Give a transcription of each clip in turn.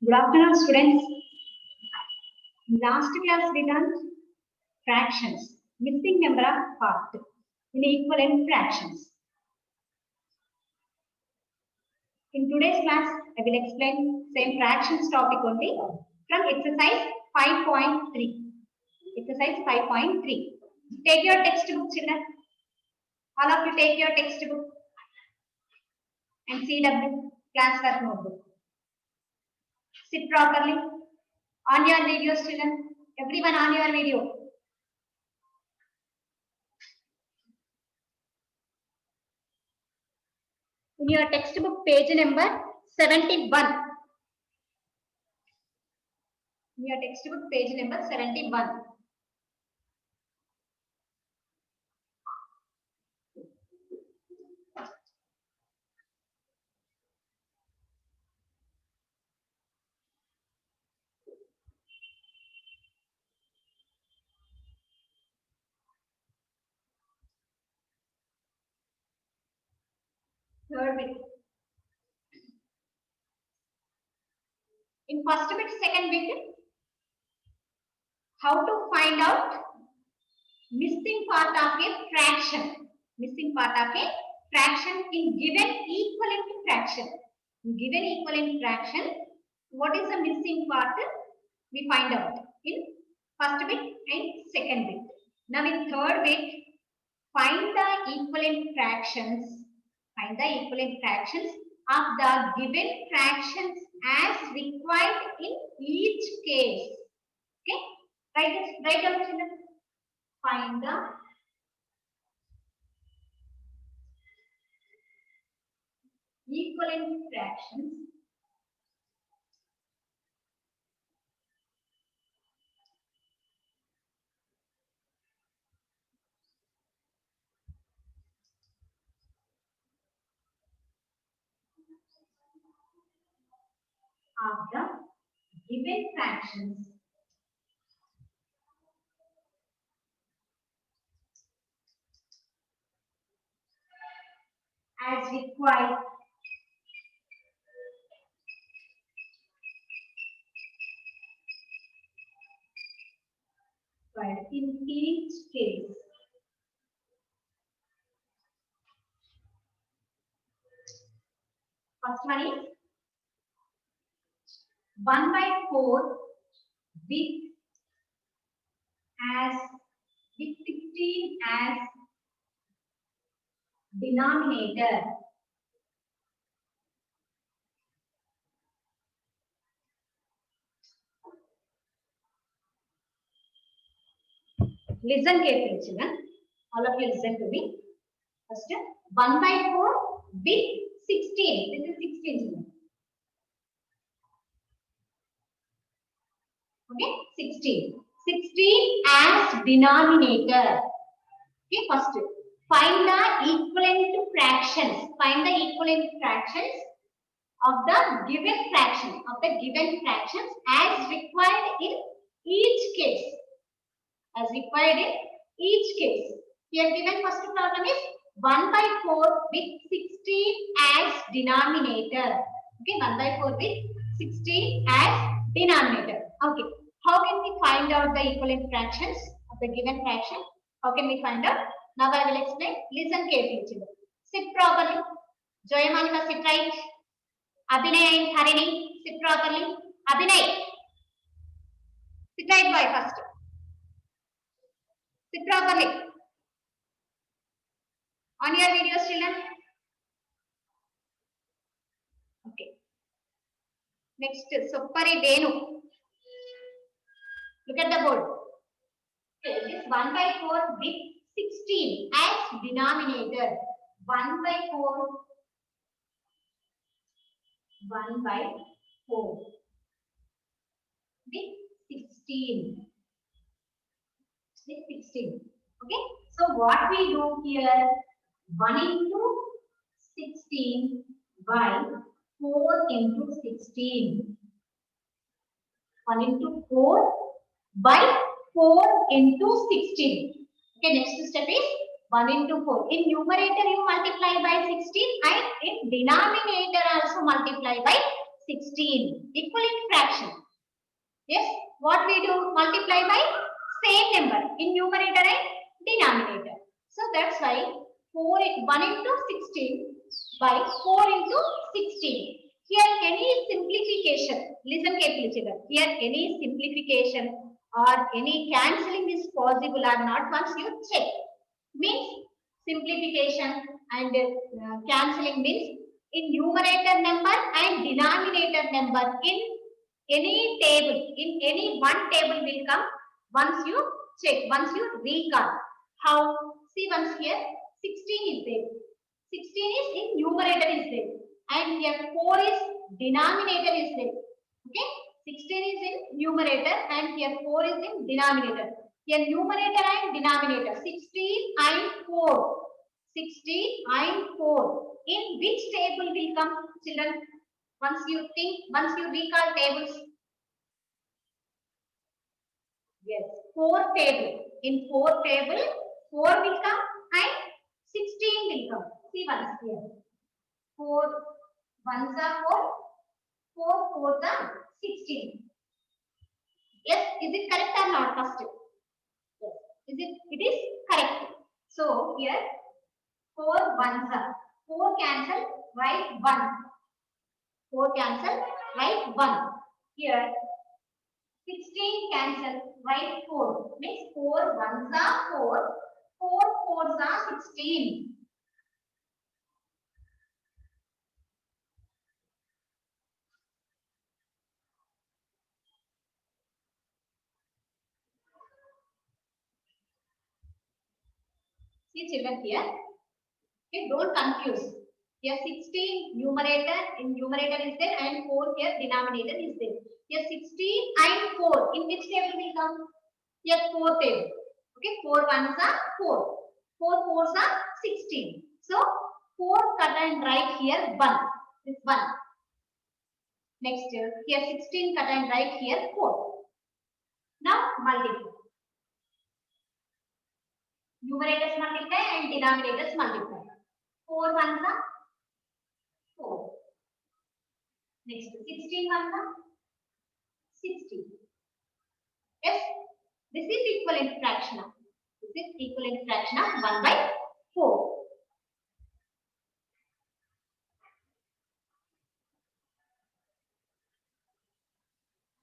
Good afternoon, students. In last class we learned fractions, missing number of part in equivalent fractions. In today's class, I will explain same fractions topic only from exercise 5.3. Exercise 5.3. Take your textbook, children. All of you take your textbook and CW classwork notebook. Sit properly. On your video, children. Everyone on your video. In your textbook, page number 71. In your textbook, page number 71. Third bit. In first bit, second bit, how to find out missing part of a fraction. Missing part of a fraction in given equivalent fraction. In given equivalent fraction, what is the missing part? We find out in first bit and second bit. Now in third bit, find the equivalent fractions. Find the equivalent fractions of the given fractions as required in each case. Okay, write down children. Find the equivalent fractions of the given fractions as required in each case. First one is 1/4 with 16 as denominator. Listen carefully, children. All of you listen to me. First, 1/4 with 16. This is 16, children. Okay, 16. 16 as denominator. Okay, first, find the equivalent fractions. Find the equivalent fractions of the given fraction. Of the given fractions as required in each case. As required in each case. Here given first problem is 1/4 with 16 as denominator. Okay, 1/4 with 16 as denominator. Okay, how can we find out the equivalent fractions of the given fraction? How can we find out? Now I will explain. Listen carefully, children. Sit properly. Joyamonika, sit right. Abhinay and Harini, sit properly. Abhinay, sit right boy first. Sit properly. On your videos, children. Okay. Next, Suppari Venu. Look at the board. Okay, this 1/4 with 16 as denominator. 1/4. 1/4 with 16. With 16. Okay. So what we do here? 1 into 16 by 4 into 16. 1 into 4 by 4 into 16. Okay, next step is 1 into 4. In numerator you multiply by 16 and in denominator also multiply by 16. Equivalent fraction. Yes, what we do? Multiply by same number in numerator and denominator. So that's why 1 into 16 by 4 into 16. Here any simplification, listen carefully children, here any simplification or any cancelling is possible or not once you check. Means simplification and cancelling means in numerator number and denominator number in any table, in any one table will come once you check, once you recall. How? See once here 16 is there. 16 is in numerator is there. And here 4 is denominator is there. Okay? 16 is in numerator and here 4 is in denominator. Here numerator and denominator 16 and 4. 16 and 4. In which table will come children? Once you think, once you recall tables. Yes, 4 table. In 4 table, 4 will come and 16 will come. See once here. 4 ones are 4, 4 fours are 16. Yes, is it correct or not? First. Yes. It is correct. So here 4 ones are 4 cancel, write 1. 4 cancel, write 1. Here 16 cancel, write 4. Means 4 ones are 4, 4 fours are 16. See children here. Okay, don't confuse. Here 16 numerator, in numerator is there and 4 here denominator is there. Here 16 and 4. In which table will come? Here 4 table. Okay, 4 ones are 4. 4 fours are 16. So 4 cut and write here 1. This 1. Next here 16 cut and write here 4. Now multiply. Numerators multiply and denominators multiply. 4 ones are 4. Next 16 ones are 16. Yes, this is equivalent fraction of. This is equivalent fraction of 1 by 4.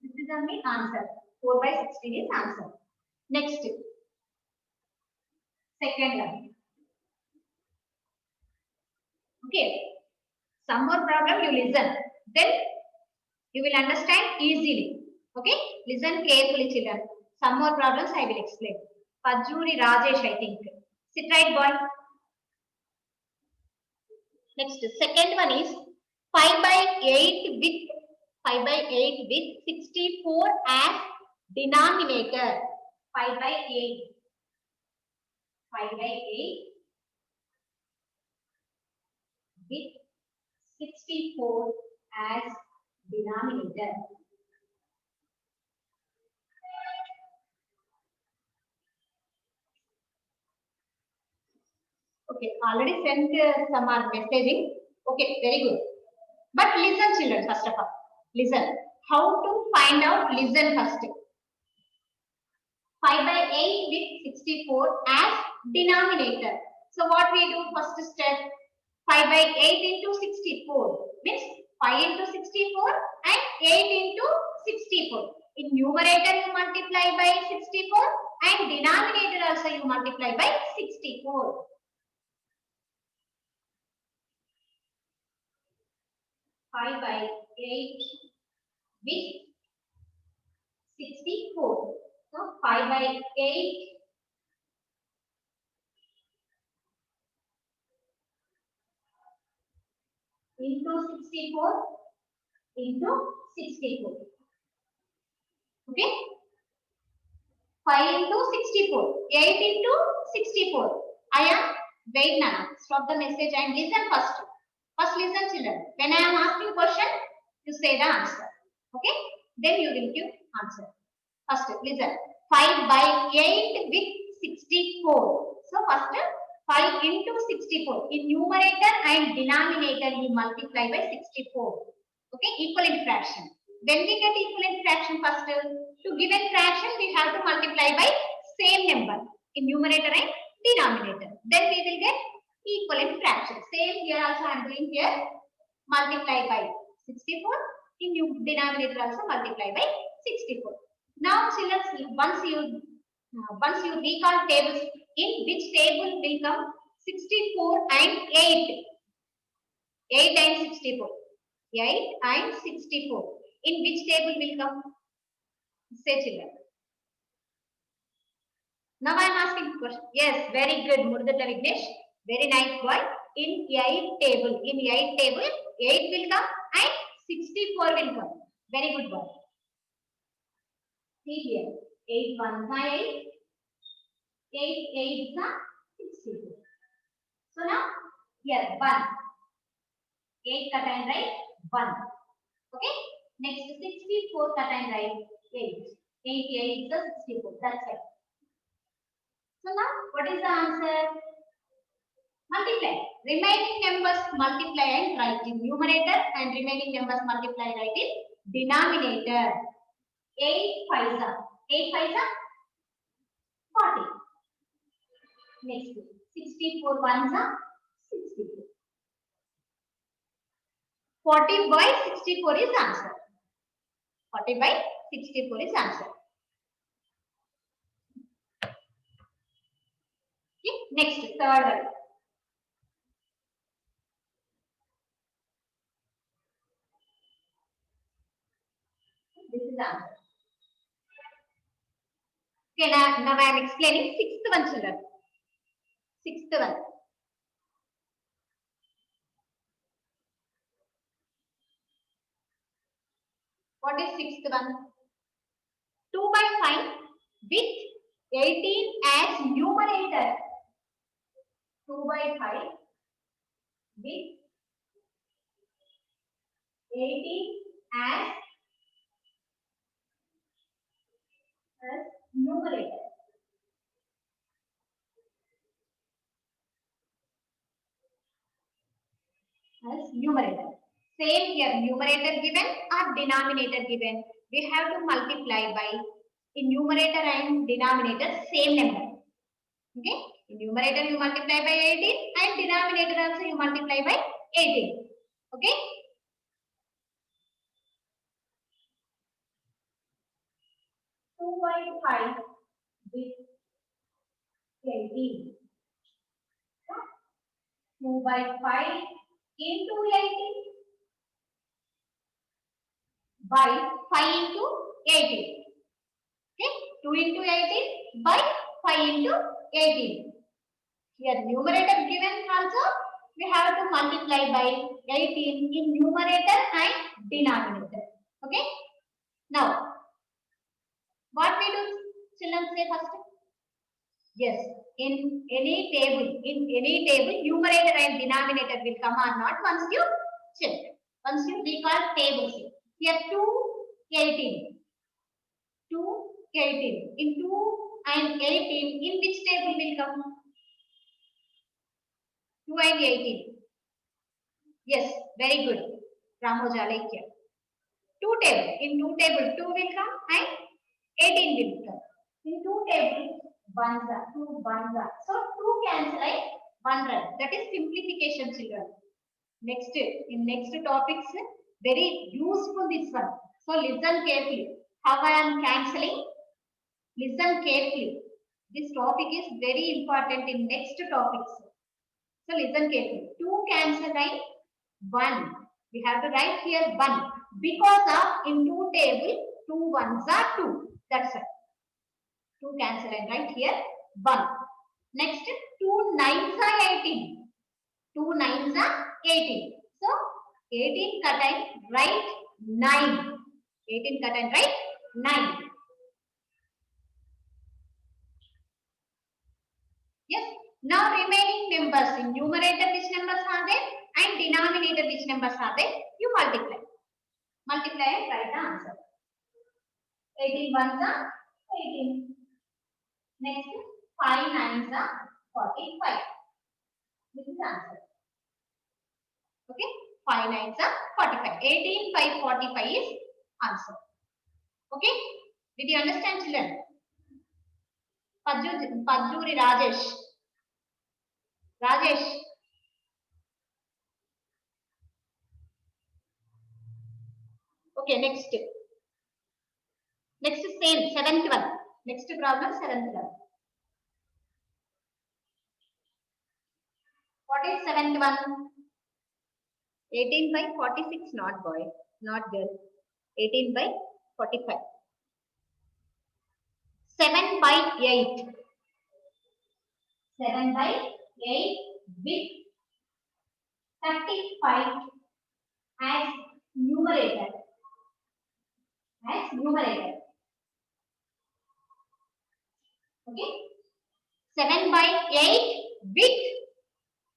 This is only answer. 4 by 16 is answer. Next, second one. Okay, some more problem you listen. Then you will understand easily. Okay, listen carefully children. Some more problems I will explain. Pajuri Rajesh, I think. Sit right, boy. Next, second one is 5 by 8 with 5 by 8 with 64 as denominator. 5 by 8. 5 by 8 with 64 as denominator. Okay, already sent some are messaging. Okay, very good. But listen children, first of all. Listen. How to find out? Listen first. 5 by 8 with 64 as denominator. So what we do first step? 5 by 8 into 64 means 5 into 64 and 8 into 64. In numerator you multiply by 64 and denominator also you multiply by 64. 5 by 8 with 64. So 5 by 8 into 64 into 64. Okay? 5 into 64. 8 into 64. I am, wait Nana, stop the message and listen first. First listen children. When I am asking question, you say the answer. Okay? Then you will give answer. First listen. 5 by 8 with 64. So first 5 into 64. In numerator and denominator you multiply by 64. Okay, equivalent fraction. When we get equivalent fraction first, to given fraction we have to multiply by same number in numerator and denominator. Then we will get equivalent fraction. Same here also I am doing here. Multiply by 64. In denominator also multiply by 64. Now children, once you recall tables, in which table will come 64 and 8? 8 and 64. 8 and 64. In which table will come? Say children. Now I am asking question. Yes, very good, Murudata Vignesh. Very nice boy. In 8 table, 8 will come and 64 will come. Very good boy. See here. 8 1 8. 8 8 64. So now here 1. 8 cut and write 1. Okay. Next 64 cut and write 8. 8 8 is 64. That's it. So now what is the answer? Multiply. Remaining numbers multiply and write in numerator, and remaining numbers multiply and write in denominator. 8 5 8 5 40. Next 64 1 64. 40 by 64 is answer. 40 by 64 is answer. Okay. Next, third one. This is answer. Okay, now I am explaining sixth one, children. Sixth one. What is sixth one? 2 by 5 with 18 as numerator. 2 by 5 with 18 as numerator. As numerator. Same here, numerator given or denominator given. We have to multiply by, in numerator and denominator, same number. Okay? In numerator you multiply by 18 and denominator also you multiply by 18. Okay? Two by 5 with 18. 2 by 5 into 18 by 5 into 18. Okay? 2 into 18 by 5 into 18. Here numerator given also we have to multiply by 18 in numerator and denominator. Okay? Now, what we do, children, say first? Yes, in any table, numerator and denominator will come or not once you check. Once you recall tables. Here 2, 18. 2, 18. In 2 and 18, in which table will come? 2 and 18. Yes, very good. Ramoja Laikya. 2 table. In 2 table, 2 will come and 18 will come. In 2 table, 1 2 1 So 2 cancel and 1 run. That is simplification, children. Next, in next topics, very useful this one. So listen carefully. How I am cancelling? Listen carefully. This topic is very important in next topics. So listen carefully. 2 cancel and 1. We have to write here 1. Because of in 2 table, 2 ones are 2. That's it. 2 cancel and write here 1. Next, 2 nines are 18. 2 nines are 18. So, 18 cut and write 9. 18 cut and write 9. Yes. Now remaining numbers in numerator which numbers are there and denominator which numbers are there, you multiply. Multiply and write the answer. 18 ones are 18. Next, 5 nines are 45. This is answer. Okay. 5 nines are 45. 18 by 45 is answer. Okay? Did you understand, children? Pajuri Rajesh. Rajesh. Okay, next. Next same, seventh one. Next problem, seventh one. What is seventh one? 18 by 46, not boy, not girl. 18 by 45. 7 by 8. 7 by 8 with 35 as numerator. As numerator. Okay. 7 by 8 with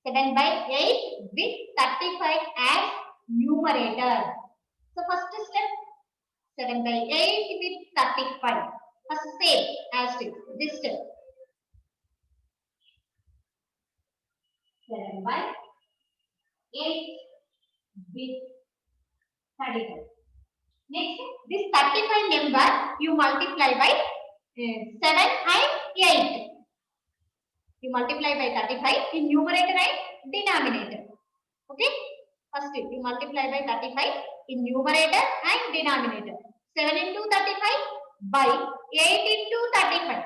7 by 8 with 35 as numerator. So first step, 7 by 8 with 35. First same as this step. 7 by 8 with 35. Next, this 35 number you multiply by 7 and 8. You multiply by 35 in numerator and denominator. Okay? First, you multiply by 35 in numerator and denominator. 7 into 35 by 8 into 35.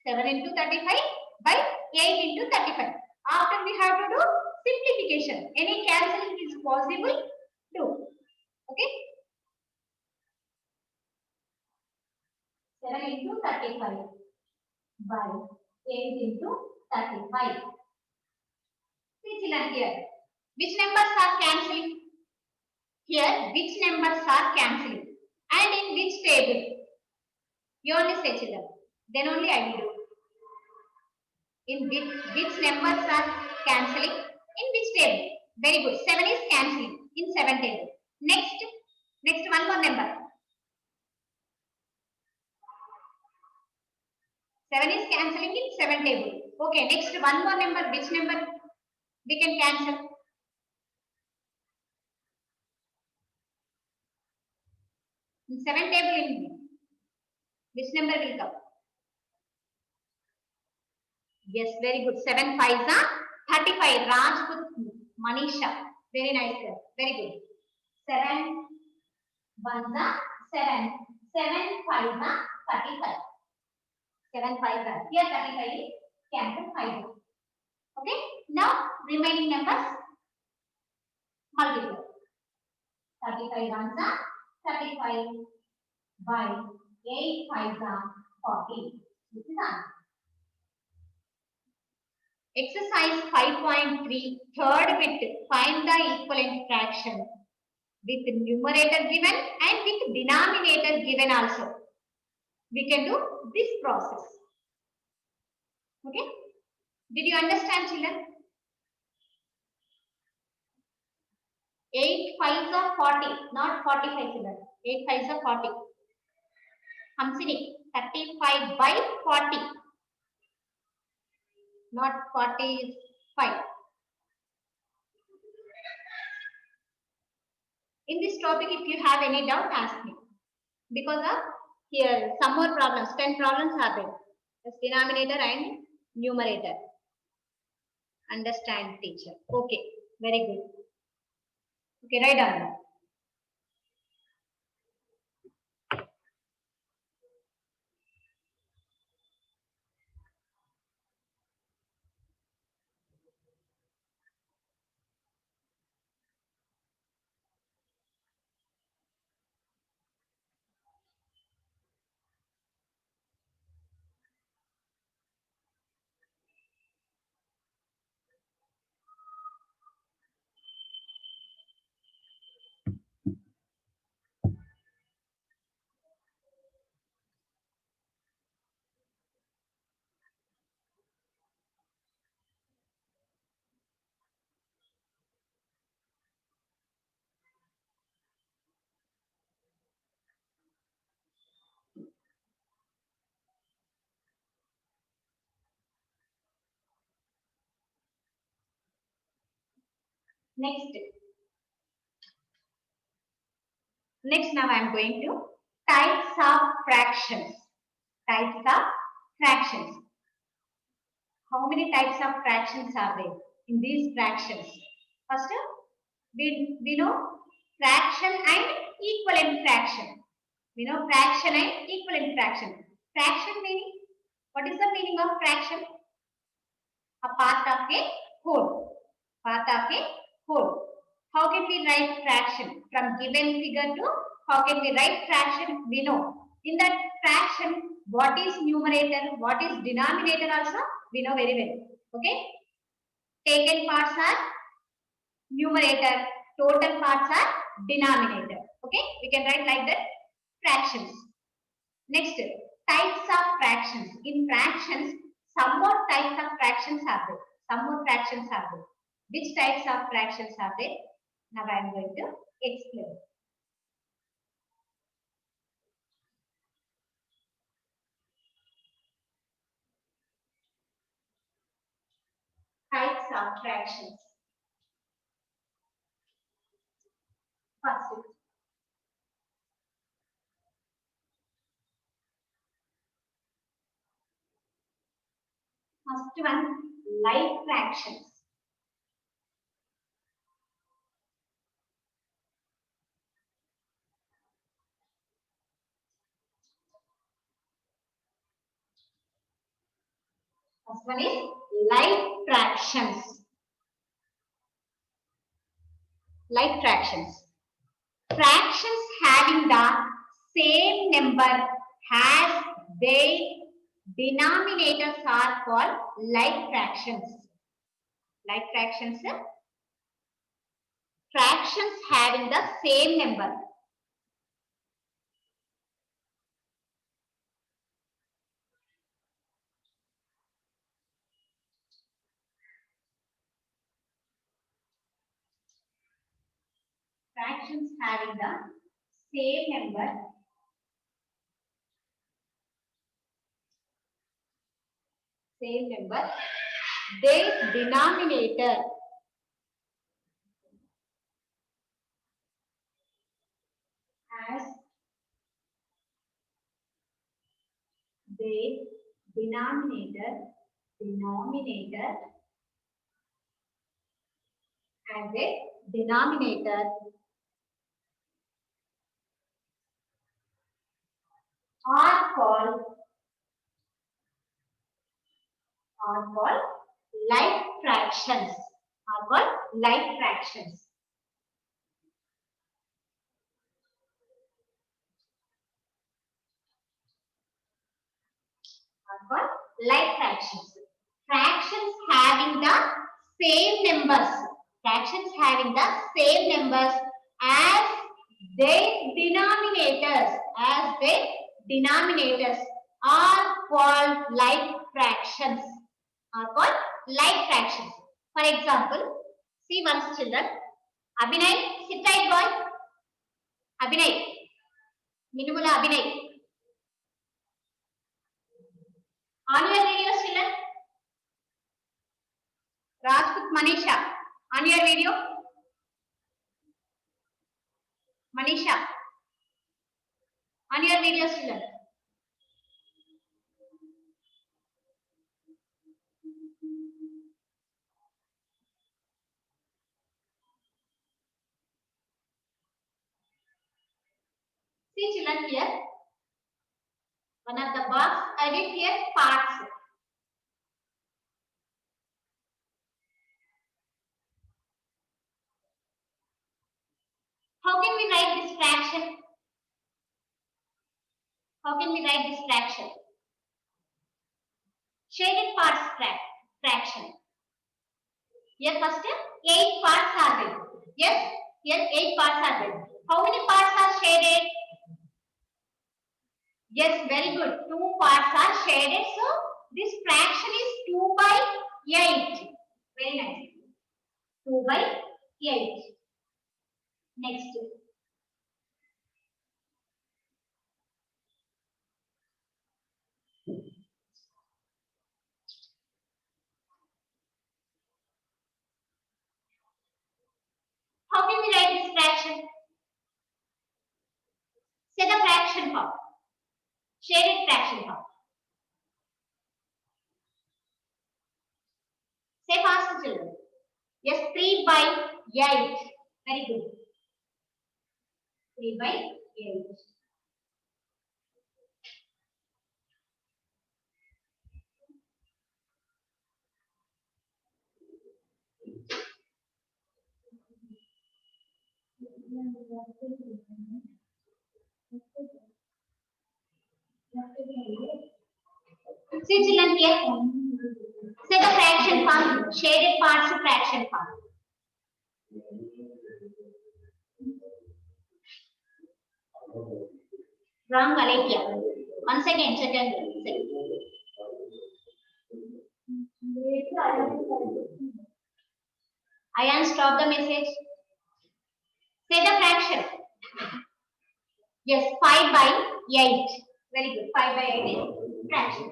7 into 35 by 8 into 35. After we have to do simplification. Any cancelling is possible. Do. Okay? 7 into 35 by 8 into 35. See children here. Which numbers are cancelling? Here, which numbers are cancelling? And in which table? You only say children. Then only I will do. In which numbers are cancelling? In which table? Very good. 7 is cancelling in 7 table. Next one more number. 7 is cancelling in 7 table. Okay, next one more number. Which number we can cancel? In 7 table in which number will come? Yes, very good. 7 5s are 35. Rajput Manisha. Very nice girl. Very good. 7 1s are 7. 7 5s are 35. 7 5s are. Here 35 is cancel 5. Okay. Now remaining numbers multiply. 35 1s are 35 by 8 5s are 40. This is answer. Exercise 5.3, third bit, find the equivalent fraction with numerator given and with denominator given also. We can do this process. Okay? Did you understand, children? 8 5s are 40, not 45, children. 8 5s are 40. Hamsini, 35 by 40, not 45. In this topic, if you have any doubt, ask me. Because of here, some more problems, 10 problems are there. That's denominator and numerator. Understand, teacher. Okay, very good. Okay, write down. Next, Next, now I am going to types of fractions. Types of fractions. How many types of fractions are there in these fractions? First, we know fraction and equivalent fraction. We know fraction and equivalent fraction. Fraction meaning, what is the meaning of fraction? A part of a whole. Part of a whole. How can we write fraction? From given figure to how can we write fraction? We know. In that fraction, what is numerator, what is denominator also, we know very well. Okay. Taken parts are numerator, total parts are denominator. Okay. We can write like that. Fractions. Next, types of fractions. In fractions, some more types of fractions are there. Some more fractions are there. Which types of fractions are there? Now I am going to explain. Types of fractions. First one, like fractions. First one is like fractions. Like fractions. Fractions having the same number as their denominators are called like fractions. Like fractions. Fractions having the same number. Fractions having the same number. Same number. Their denominator as their denominator as a denominator are called like fractions. Are called like fractions. Are called like fractions. Fractions having the same numbers. Fractions having the same numbers as their denominators. As their denominators are called like fractions. Are called like fractions. For example, see once children. Abhinay, sit tight boy. Abhinay. Minimula Abhinay. On your video, children. Rajput Manisha. On your video. Manisha. On your video, children. See children here. One of the box I did here parts. How can we write this fraction? How can we write this fraction? Shaded parts fraction. Here first 8 parts are there. Yes, here 8 parts are there. How many parts are shaded? Yes, very good. 2 parts are shaded. So this fraction is 2 by 8. Very nice. 2 by 8. Next. How can we write this fraction? Say the fraction form. Shaded fraction form. Say faster, children. Yes, 3 by 8. Very good. 3 by 8. See, children, here. Say the fraction form. Shaded parts of fraction form. Wrong, Alekia. Once again, second. Ayan, stop the message. Say the fraction. Yes, 5 by 8. Very good. 5 by 8 is fraction.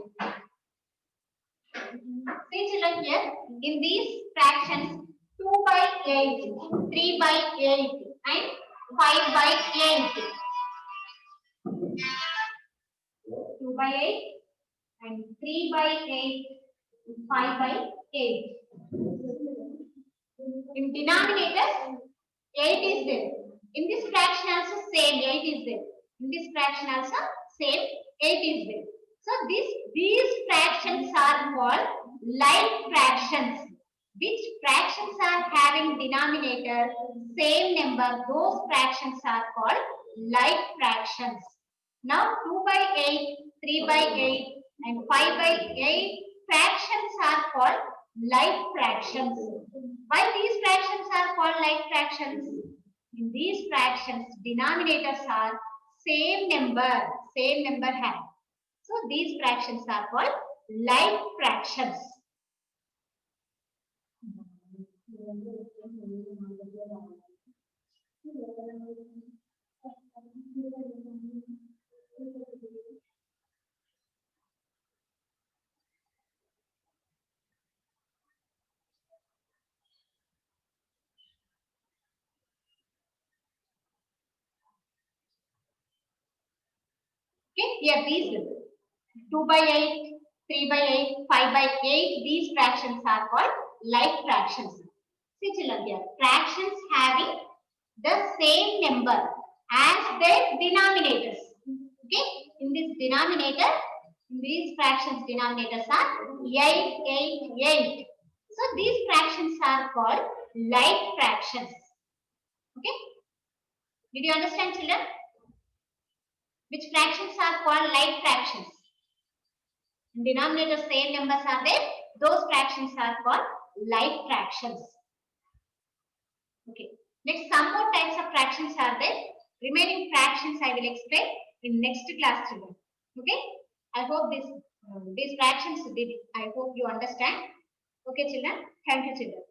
See, children, here in these fractions, 2 by 8, 3 by 8, and 5 by 8. 2 by 8 and 3 by 8, 5 by 8. In denominator, 8 is there. In this fraction also same 8 is there. In this fraction also same 8 is there. So these fractions are called like fractions. Which fractions are having denominator same number, those fractions are called like fractions. Now 2 by 8, 3 by 8 and 5 by 8 fractions are called like fractions. Why these fractions are called like fractions? In these fractions, denominators are same number have. So these fractions are called like fractions. Okay, here these 2 by 8, 3 by 8, 5 by 8, these fractions are called like fractions. See children here, fractions having the same number as their denominators. Okay, in this denominator, in these fractions denominators are 8, 8, 8. So these fractions are called like fractions. Okay, did you understand children? Which fractions are called like fractions? In denominator same numbers are there, those fractions are called like fractions. Okay, next some more types of fractions are there. Remaining fractions I will explain in next class children. Okay, I hope these fractions I hope you understand. Okay children, thank you children.